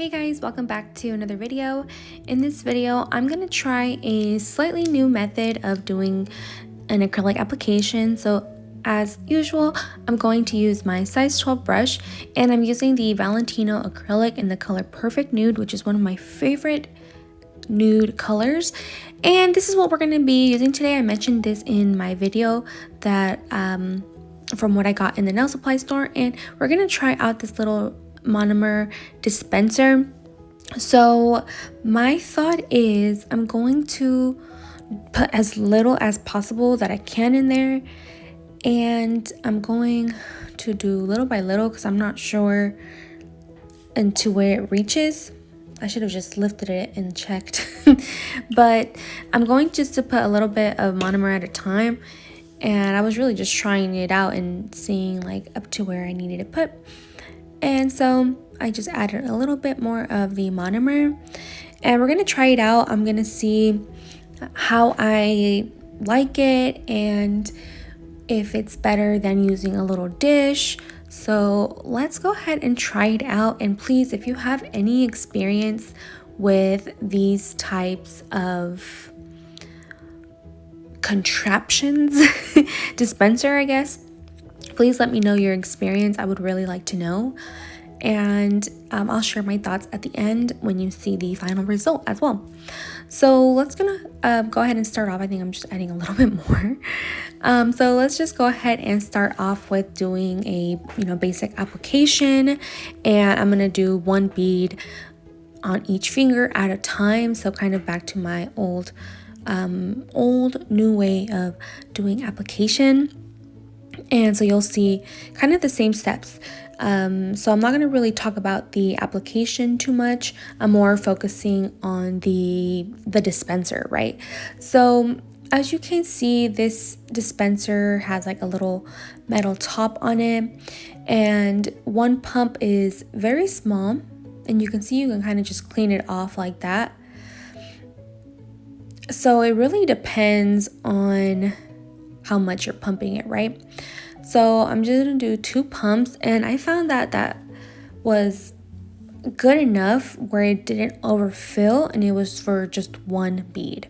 Hey guys, welcome back to another video. In this video, I'm going to try a slightly new method of doing an acrylic application. So as usual, I'm going to use my size 12 brush, and I'm using the Valentino Acrylic in the color Perfect Nude, which is one of my favorite nude colors. And this is what we're going to be using today. I mentioned this in my video that from what I got in the nail supply store, and we're going to try out this little Monomer dispenser. So my thought is I'm going to put as little as possible that I can in there, and I'm going to do little by little because I'm not sure into where it reaches. I should have just lifted it and checked but I'm going just to put a little bit of monomer at a time, and I was really just trying it out and seeing like up to where I needed to put. And so I just added a little bit more of the monomer, and we're going to try it out. I'm going to see how I like it and if it's better than using a little dish. So let's go ahead and try it out. And please, if you have any experience with these types of contraptions, dispenser, I guess, please let me know your experience. I would really like to know. And I'll share my thoughts at the end when you see the final result as well. So let's go ahead and start off. I think I'm just adding a little bit more. So let's just go ahead and start off with doing a basic application, and I'm gonna do one bead on each finger at a time. So kind of back to my old new way of doing application. And so you'll see kind of the same steps. So I'm not going to really talk about the application too much. I'm more focusing on the dispenser, right? So as you can see, this dispenser has like a little metal top on it, and one pump is very small, and you can see you can kind of just clean it off like that. So it really depends on how much you're pumping it, right? So I'm just gonna do 2 pumps, and I found that was good enough where it didn't overfill, and it was for just 1 bead.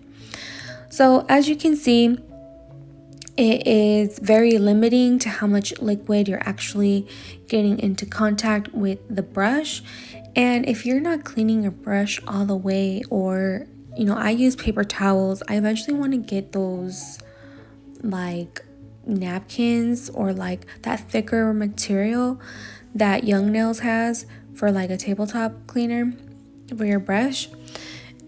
So as you can see, it is very limiting to how much liquid you're actually getting into contact with the brush. And if you're not cleaning your brush all the way, or I use paper towels, I eventually want to get those like napkins or like that thicker material that Young Nails has for like a tabletop cleaner for your brush.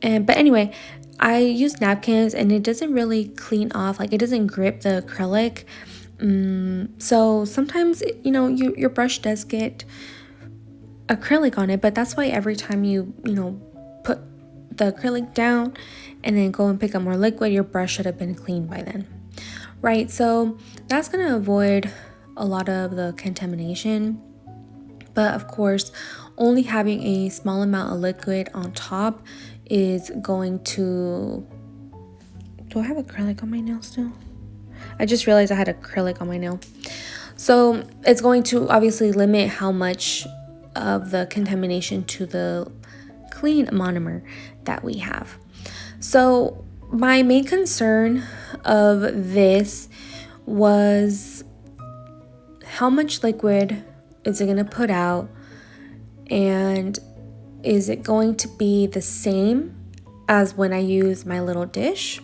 But anyway, I use napkins, and it doesn't really clean off, like it doesn't grip the acrylic. So sometimes your brush does get acrylic on it, but that's why every time you put the acrylic down and then go and pick up more liquid, your brush should have been cleaned by then. Right, so that's going to avoid a lot of the contamination. But of course, only having a small amount of liquid on top is going to... Do I have acrylic on my nail still? I just realized I had acrylic on my nail. So it's going to obviously limit how much of the contamination to the clean monomer that we have. So my main concern of this was how much liquid is it going to put out, and is it going to be the same as when I use my little dish,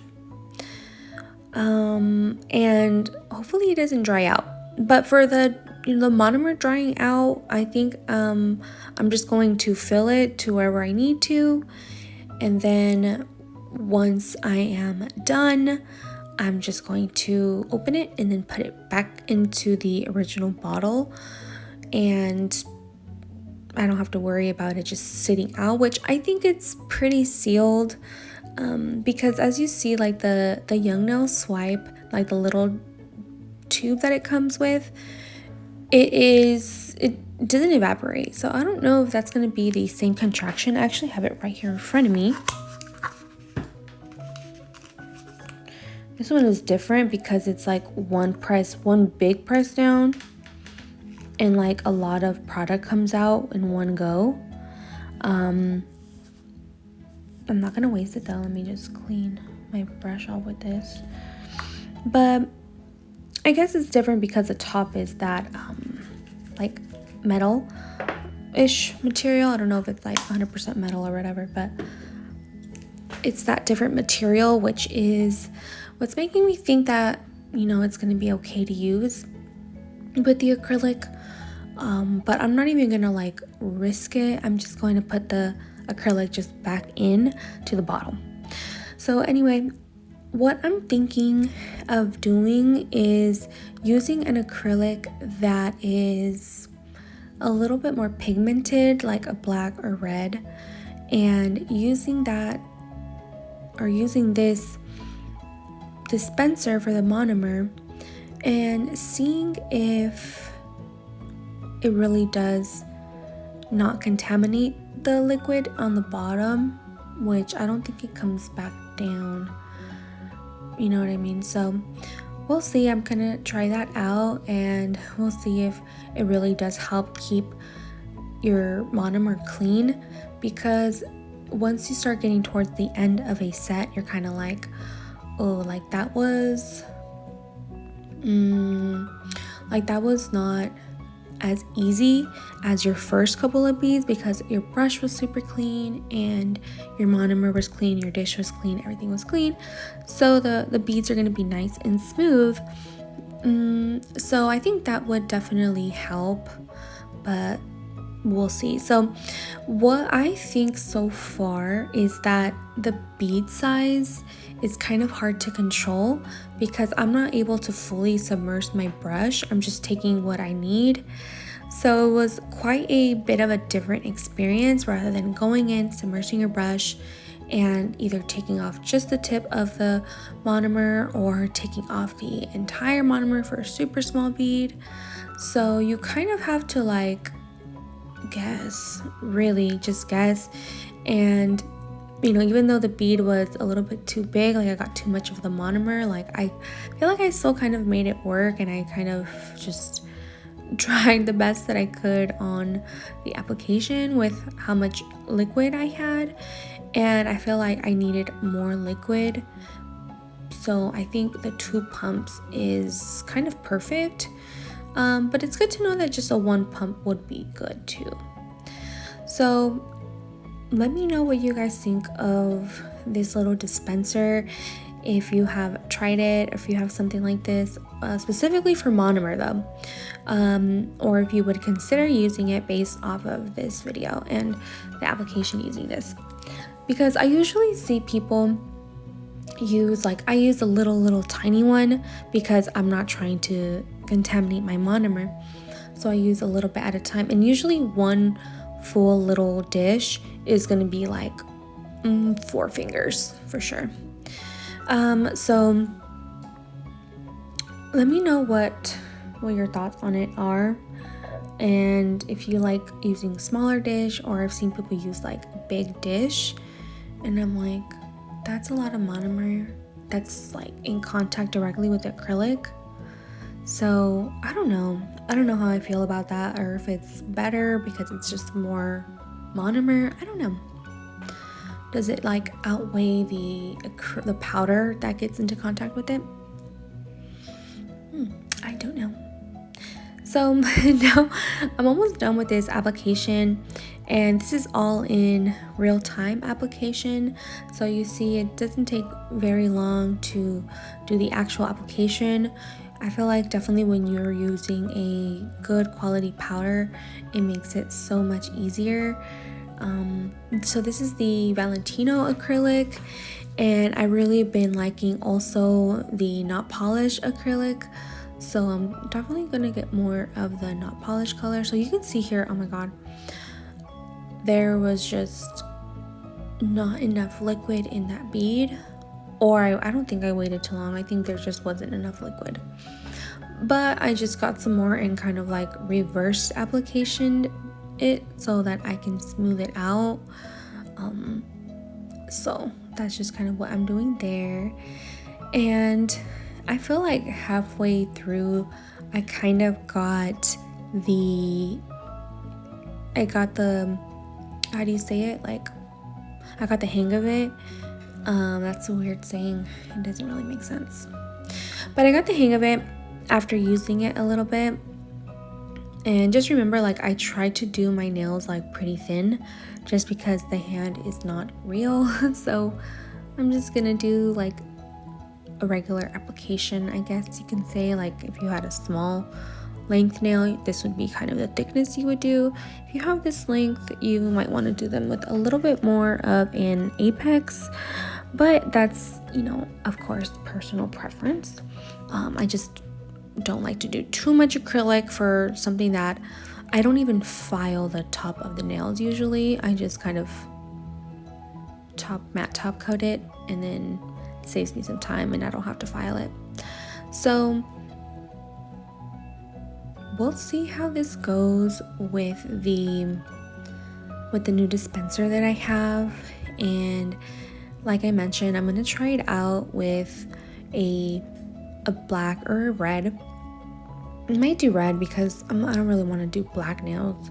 and hopefully it doesn't dry out. But for the monomer drying out, I think I'm just going to fill it to wherever I need to, and then once I am done, I'm just going to open it and then put it back into the original bottle, and I don't have to worry about it just sitting out, which I think it's pretty sealed, because as you see, like the Young Nail Swipe, like the little tube that it comes with, it doesn't evaporate. So I don't know if that's going to be the same contraction. I actually have it right here in front of me. This one is different because it's like one big press down, and like a lot of product comes out in one go. I'm not gonna waste it though. Let me just clean my brush off with this. But I guess it's different because the top is that like metal-ish material. I don't know if it's like 100% metal or whatever, but it's that different material, which is what's making me think that, you know, it's gonna be okay to use with the acrylic. But I'm not even gonna like risk it. I'm just going to put the acrylic just back in to the bottle. So anyway, what I'm thinking of doing is using an acrylic that is a little bit more pigmented, like a black or red, and using that, or using this dispenser for the monomer, and seeing if it really does not contaminate the liquid on the bottom, which I don't think it comes back down, you know what I mean? So we'll see. I'm gonna try that out, and we'll see if it really does help keep your monomer clean, because once you start getting towards the end of a set, you're kind of like, oh, like that was not as easy as your first couple of beads, because your brush was super clean and your monomer was clean, your dish was clean, everything was clean, so the beads are going to be nice and smooth. So I think that would definitely help, but we'll see. So what I think so far is that the bead size is kind of hard to control, because I'm not able to fully submerge my brush. I'm just taking what I need. So it was quite a bit of a different experience, rather than going in, submerging your brush, and either taking off just the tip of the monomer or taking off the entire monomer for a super small bead. So you kind of have to like guess, really just guess. And you know, even though the bead was a little bit too big, like I got too much of the monomer, like I feel like I still kind of made it work, and I kind of just tried the best that I could on the application with how much liquid I had, and I feel like I needed more liquid. So I think the 2 pumps is kind of perfect, but it's good to know that just a 1 pump would be good too. So let me know what you guys think of this little dispenser, if you have tried it, if you have something like this, specifically for monomer though, or if you would consider using it based off of this video and the application using this. Because I usually see people use, like I use a little tiny one because I'm not trying to contaminate my monomer, so I use a little bit at a time, and usually 1 full little dish is going to be like 4 fingers for sure. So let me know what your thoughts on it are, and if you like using smaller dish, or I've seen people use like a big dish, and I'm like, that's a lot of monomer that's like in contact directly with the acrylic. So I don't know how I feel about that, or if it's better because it's just more monomer. I don't know. Does it like outweigh the powder that gets into contact with it? I don't know. So now I'm almost done with this application, and this is all in real time application. So you see it doesn't take very long to do the actual application. I feel like definitely when you're using a good quality powder, it makes it so much easier. So this is the Valentino acrylic, and I really been liking also the not polished acrylic. So I'm definitely gonna get more of the not polished color. So you can see here, oh my god, there was just not enough liquid in that bead, or I don't think I waited too long. I think there just wasn't enough liquid, but I just got some more and kind of like reversed application it so that I can smooth it out. So that's just kind of what I'm doing there. And I feel like halfway through I got the how do you say it? Like, I got the hang of it. That's a weird saying. It doesn't really make sense. But I got the hang of it after using it a little bit. And just remember, like, I tried to do my nails like pretty thin just because the hand is not real. So I'm just gonna do like a regular application, I guess you can say. Like, if you had a small length nail, this would be kind of the thickness you would do. If you have this length, you might want to do them with a little bit more of an apex, but that's, you know, of course, personal preference. I just don't like to do too much acrylic for something that I don't even file the top of the nails usually. I just kind of matte top coat it, and then it saves me some time and I don't have to file it. So we'll see how this goes with the new dispenser that I have. And like I mentioned, I'm going to try it out with a black or a red. I might do red because I don't really want to do black nails.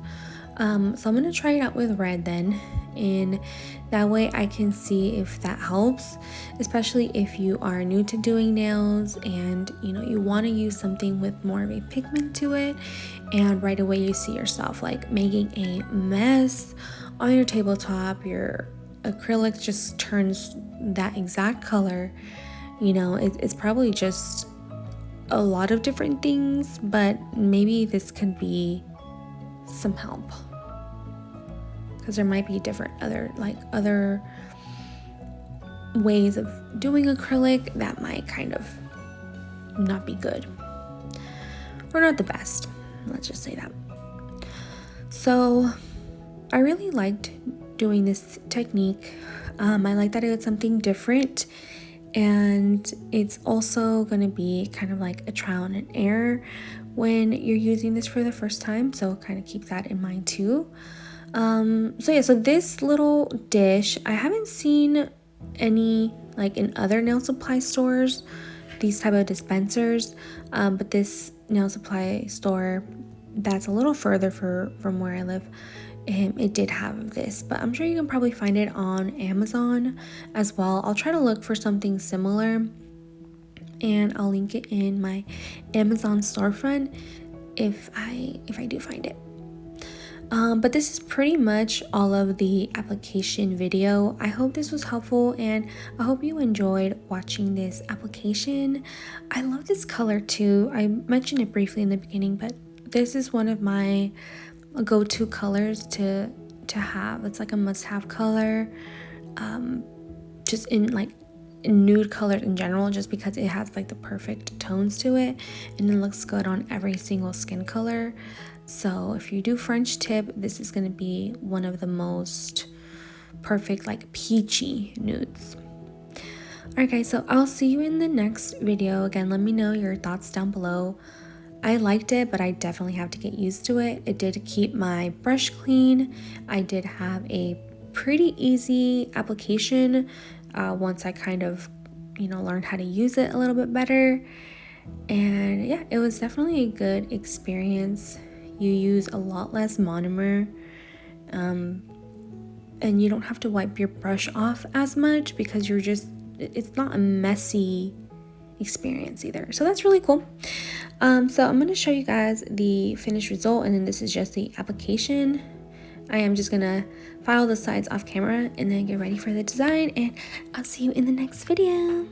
So I'm going to try it out with red then, and that way I can see if that helps, especially if you are new to doing nails and, you know, you want to use something with more of a pigment to it, and right away you see yourself like making a mess on your tabletop. Your acrylic just turns that exact color. You know, it's probably just a lot of different things, but maybe this could be some help, because there might be different other ways of doing acrylic that might kind of not be good or not the best, let's just say that. So I really liked doing this technique. I like that it's something different, and it's also going to be kind of like a trial and error when you're using this for the first time, so kind of keep that in mind too. So this little dish, I haven't seen any like in other nail supply stores, these type of dispensers, but this nail supply store that's a little further from where I live, it did have this, but I'm sure you can probably find it on Amazon as well. I'll try to look for something similar, and I'll link it in my Amazon storefront if I do find it. But this is pretty much all of the application video. I hope this was helpful, and I hope you enjoyed watching this application. I love this color too. I mentioned it briefly in the beginning, but this is one of my go-to colors to have. It's like a must-have color, just in like nude colors in general, just because it has like the perfect tones to it, and it looks good on every single skin color. So if you do French tip, this is going to be one of the most perfect like peachy nudes. Alright guys, so I'll see you in the next video. Again, let me know your thoughts down below. I liked it, but I definitely have to get used to it. It did keep my brush clean. I did have a pretty easy application once I kind of, you know, learned how to use it a little bit better. And yeah, it was definitely a good experience. You use a lot less monomer, and you don't have to wipe your brush off as much because it's not a messy experience either. So that's really cool. So I'm going to show you guys the finished result, and then this is just the application. I am just going to file the sides off camera and then get ready for the design, and I'll see you in the next video.